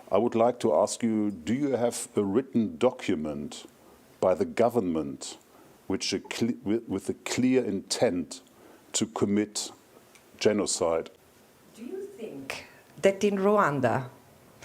I would like to ask you, do you have a written document by the government with a clear intent to commit genocide? Do you think that in Rwanda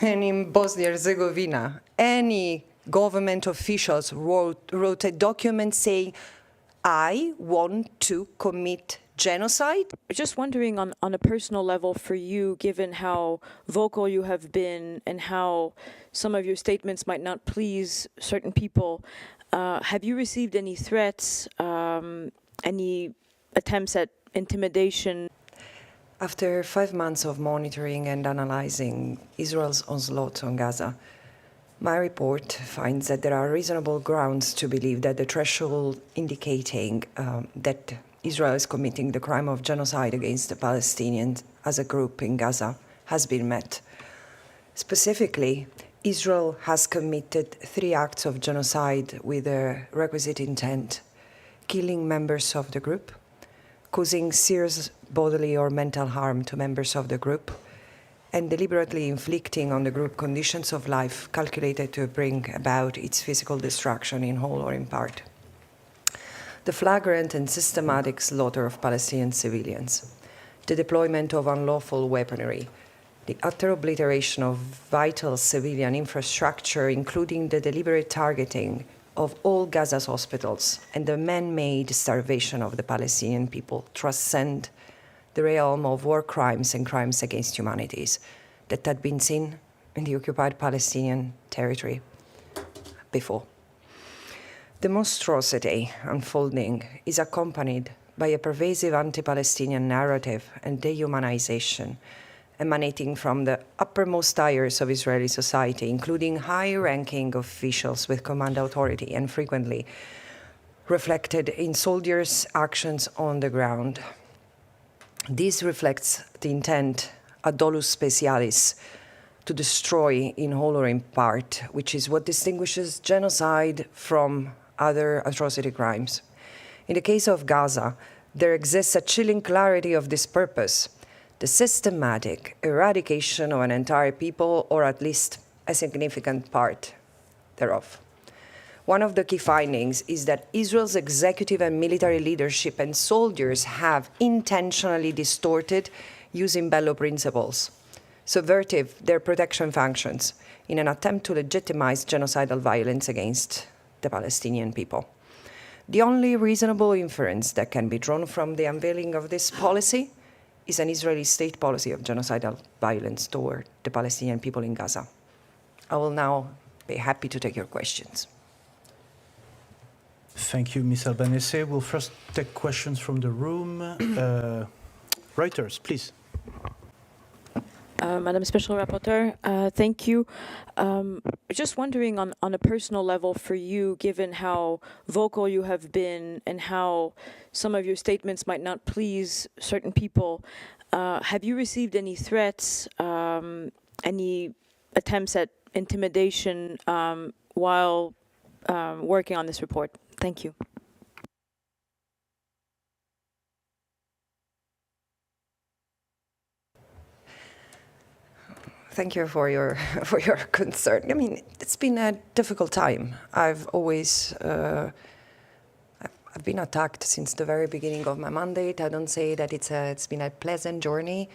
and in Bosnia and Herzegovina, any government officials wrote a document saying, I want to commit genocide? Just wondering on a personal level for you, given how vocal you have been and how some of your statements might not please certain people, have you received any threats, any attempts at intimidation? After 5 months of monitoring and analyzing Israel's onslaught on Gaza, my report finds that there are reasonable grounds to believe that the threshold indicating that Israel is committing the crime of genocide against the Palestinians as a group in Gaza has been met. Specifically, Israel has committed 3 acts of genocide with a requisite intent: killing members of the group, causing serious bodily or mental harm to members of the group, and deliberately inflicting on the group conditions of life calculated to bring about its physical destruction in whole or in part. The flagrant and systematic slaughter of Palestinian civilians, the deployment of unlawful weaponry, the utter obliteration of vital civilian infrastructure, including the deliberate targeting of all Gaza's hospitals, and the man-made starvation of the Palestinian people transcend the realm of war crimes and crimes against humanity that had been seen in the occupied Palestinian territory before. The monstrosity unfolding is accompanied by a pervasive anti-Palestinian narrative and dehumanization emanating from the uppermost tiers of Israeli society, including high-ranking officials with command authority and frequently reflected in soldiers' actions on the ground. This reflects the intent, ad dolus specialis, to destroy in whole or in part, which is what distinguishes genocide from other atrocity crimes. In the case of Gaza, there exists a chilling clarity of this purpose: the systematic eradication of an entire people, or at least a significant part thereof. One of the key findings is that Israel's executive and military leadership and soldiers have intentionally distorted, using bellow principles, subverted their protection functions in an attempt to legitimize genocidal violence against the Palestinian people. The only reasonable inference that can be drawn from the unveiling of this policy is an Israeli state policy of genocidal violence toward the Palestinian people in Gaza. I will now be happy to take your questions. Thank you, Ms. Albanese. We'll first take questions from the room. Reuters, please. Madam Special Rapporteur, thank you. Just wondering on a personal level for you, given how vocal you have been and how some of your statements might not please certain people, have you received any threats, any attempts at intimidation while working on this report? Thank you. Thank you for your concern. I mean, it's been a difficult time. I've always I've been attacked since the very beginning of my mandate. I don't say that it's been a pleasant journey,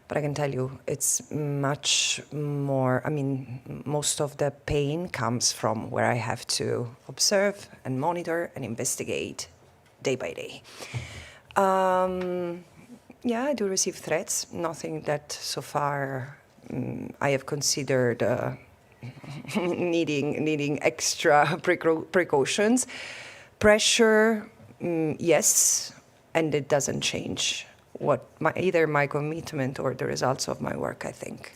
but I can tell you it's much more. I mean, most of the pain comes from where I have to observe and monitor and investigate day by day. Yeah, I do receive threats. Nothing that so far I have considered needing extra precautions. Pressure, yes, and it doesn't change either my commitment or the results of my work, I think.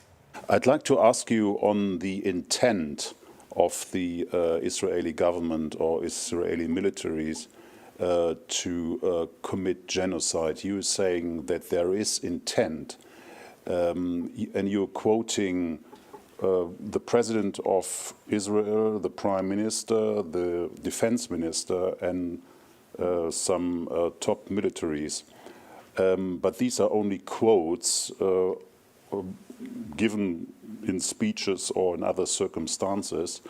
I'd like to ask you on the intent of the Israeli government or Israeli militaries to commit genocide. You were saying that there is intent. And you're quoting the President of Israel, the Prime Minister, the Defense Minister, and some top militaries. But these are only quotes given in speeches or in other circumstances.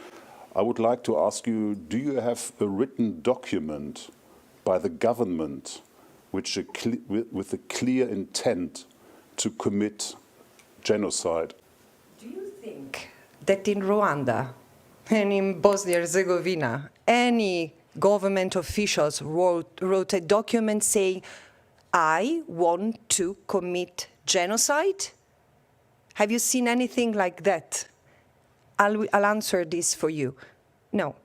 I would like to ask you, do you have a written document by the government with a clear intent to commit genocide? Do you think that in Rwanda and in Bosnia-Herzegovina, any government officials wrote a document saying, I want to commit genocide? Have you seen anything like that? I'll answer this for you. No,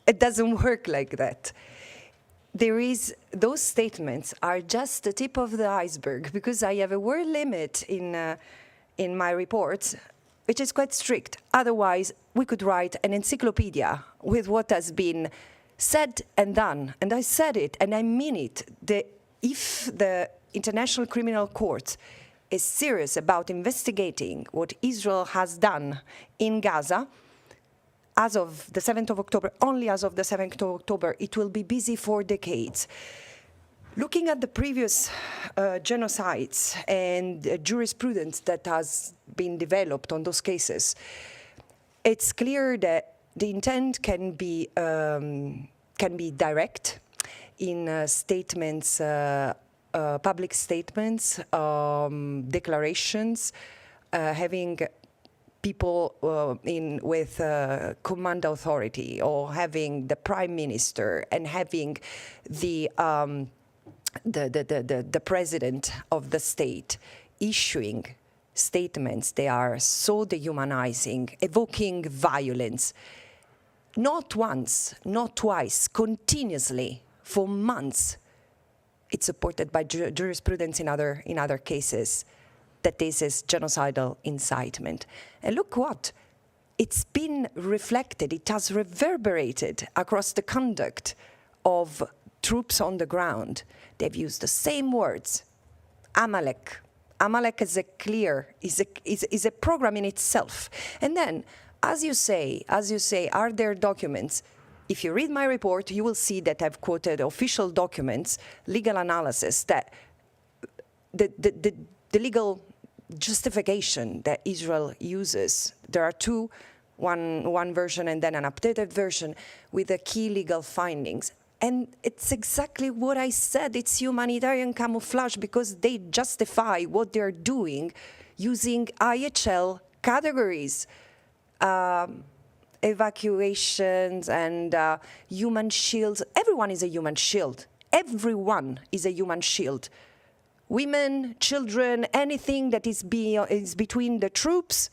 it doesn't work like that. Those statements are just the tip of the iceberg, because I have a word limit in my reports, which is quite strict. Otherwise, we could write an encyclopedia with what has been said and done. And I said it, and I mean it. If the International Criminal Court is serious about investigating what Israel has done in Gaza, as of the 7th of October, only as of the 7th of October, it will be busy for decades. Looking at the previous genocides and jurisprudence that has been developed on those cases, it's clear that the intent can be direct in statements, public statements, declarations, having people with command authority, or having the prime minister and having the president of the state issuing statements. They are so dehumanizing, evoking violence. Not once, not twice, continuously, for months. It's supported by jurisprudence in other cases that this is genocidal incitement. And look what, it's been reflected, it has reverberated across the conduct of troops on the ground. They've used the same words. Amalek. Amalek is a program in itself. And then, as you say, are there documents? If you read my report, you will see that I've quoted official documents, legal analysis, that the legal justification that Israel uses. There are two, one version and then an updated version with the key legal findings. And it's exactly what I said. It's humanitarian camouflage, because they justify what they're doing using IHL categories. Evacuations and human shields. Everyone is a human shield. Everyone is a human shield. Women, children, anything that is between the troops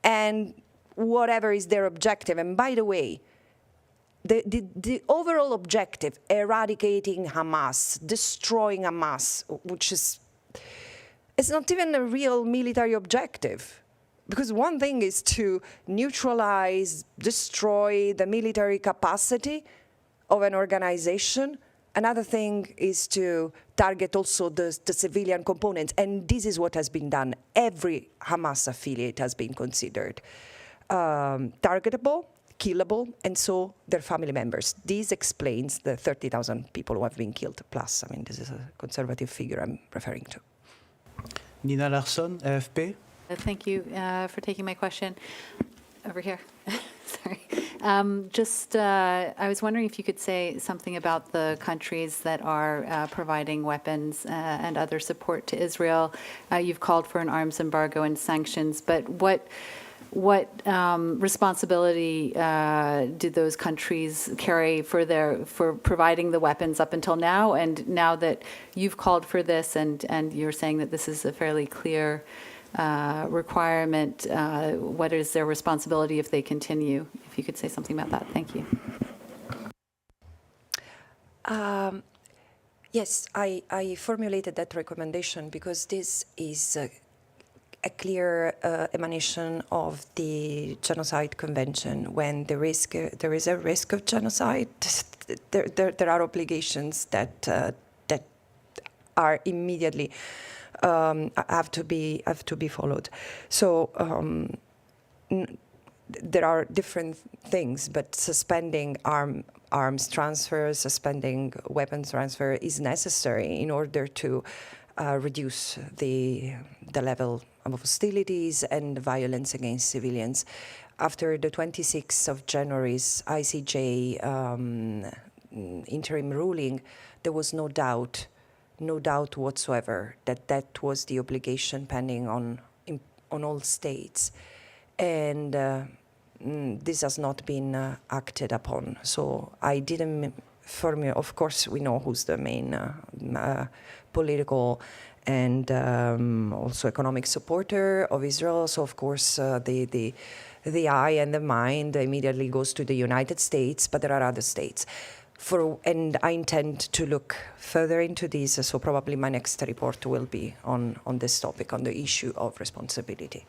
and whatever is their objective. And by the way, the overall objective, eradicating Hamas, destroying Hamas, which is not even a real military objective. Because one thing is to neutralize, destroy the military capacity of an organization. Another thing is to target also the civilian components. And this is what has been done. Every Hamas affiliate has been considered targetable, killable, and so their family members. This explains the 30,000 people who have been killed. Plus, I mean, this is a conservative figure I'm referring to. Nina Larsson, AFP. Thank you for taking my question. Over here. Sorry. I was wondering if you could say something about the countries that are providing weapons and other support to Israel. You've called for an arms embargo and sanctions, but what responsibility do those countries carry for providing the weapons up until now? And now that you've called for this, and you're saying that this is a fairly clear requirement, what is their responsibility if they continue? If you could say something about that. Thank you. Yes, I formulated that recommendation because this is a clear emanation of the Genocide Convention. When there is a risk of genocide, there are obligations that are immediately have to be followed. So there are different things, but suspending arms transfer, suspending weapons transfer is necessary in order to reduce the level hostilities and violence against civilians. After the 26th of January's ICJ interim ruling, there was no doubt whatsoever that that was the obligation pending on all states. And this has not been acted upon. So I didn't formulate, of course, we know who's the main political and also economic supporter of Israel. So, of course, the eye and the mind immediately goes to the United States, but there are other states. And I intend to look further into this, so probably my next report will be on this topic, on the issue of responsibility.